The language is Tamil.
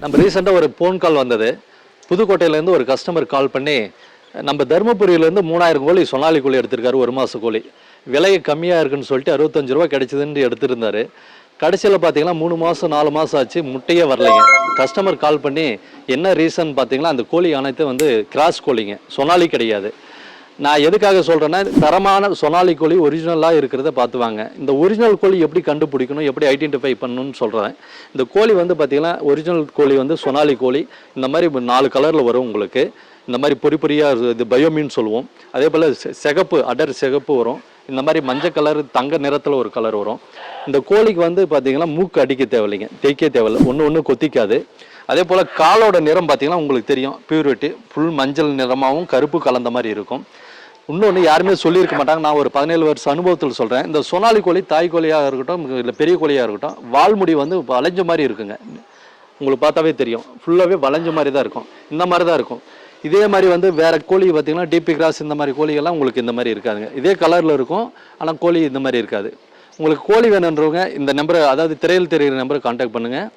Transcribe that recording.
நம்ம ரீசெண்டாக ஒரு ஃபோன் கால் வந்தது. புதுக்கோட்டையிலேருந்து ஒரு கஸ்டமர் கால் பண்ணி, நம்ம தருமபுரியிலேருந்து 3000 கோழி சொனாலி கோழி எடுத்திருக்காரு, ஒரு மாத கோழி. விலை கம்மியாக இருக்குன்னு சொல்லிட்டு ரூ. 65 கிடைச்சதுன்னு எடுத்திருந்தாரு. கடைசியில் பார்த்தீங்கன்னா 3 மாதம் 4 மாதம் ஆச்சு, முட்டையே வரலைங்க. கஸ்டமர் கால் பண்ணி என்ன ரீசன் பார்த்தீங்கன்னா, அந்த கோழி அனைத்தும் வந்து கிராஸ் கோழிங்க, சொனாலி கிடையாது. நான் எதுக்காக சொல்கிறேன்னா, தரமான சொனாலி கோழி ஒரிஜினலாக இருக்கிறத பார்த்து வாங்க. இந்த ஒரிஜினல் கோழி எப்படி கண்டுபிடிக்கணும், எப்படி ஐடென்டிஃபை பண்ணணும்னு சொல்கிறேன். இந்த கோழி வந்து பார்த்திங்கன்னா, ஒரிஜினல் கோழி வந்து சொனாலி கோழி இந்த மாதிரி 4 கலரில் வரும் உங்களுக்கு. இந்த மாதிரி பொறி பொறியாக இது பயோமீன் சொல்லுவோம். அதே போல் சிகப்பு, அடர் சிகப்பு வரும். இந்த மாதிரி மஞ்சள் கலர், தங்க நிறத்தில் ஒரு கலர் வரும். இந்த கோழிக்கு வந்து பார்த்திங்கன்னா மூக்கு அடிக்க தேவையில்லைங்க, தேய்க்க தேவையில்லை, ஒன்று கொத்திக்காது. அதே போல் காலோட நிறம் பார்த்திங்கன்னா உங்களுக்கு தெரியும், பியூரிட்டி ஃபுல் மஞ்சள் நிறமாகவும் கருப்பு கலந்த மாதிரி இருக்கும். இன்னொன்று யாருமே சொல்லியிருக்க மாட்டாங்க. நான் ஒரு 17 வருஷ அனுபவத்தில் சொல்கிறேன். இந்த சொனாலி கோழி தாய் கோழியாக இருக்கட்டும், இல்லை பெரிய கோழியாக இருக்கட்டும், வால்முடி வந்து வளைஞ்ச மாதிரி இருக்குங்க. உங்களுக்கு பார்த்தாவே தெரியும், ஃபுல்லாகவே வளைஞ்ச மாதிரி தான் இருக்கும். இந்த மாதிரி தான் இருக்கும். இதே மாதிரி வந்து வேறு கோழி பார்த்திங்கன்னா டிபி கிராஸ் இந்த மாதிரி கோழிகள்லாம் உங்களுக்கு இந்த மாதிரி இருக்காதுங்க. இதே கலரில் இருக்கும், ஆனால் கோழி இந்த மாதிரி இருக்காது. உங்களுக்கு கோழி வேணுன்றவங்க இந்த நம்பரை, அதாவது திரையில் தெரிகிற நம்பரை கான்டாக்ட் பண்ணுங்கள்.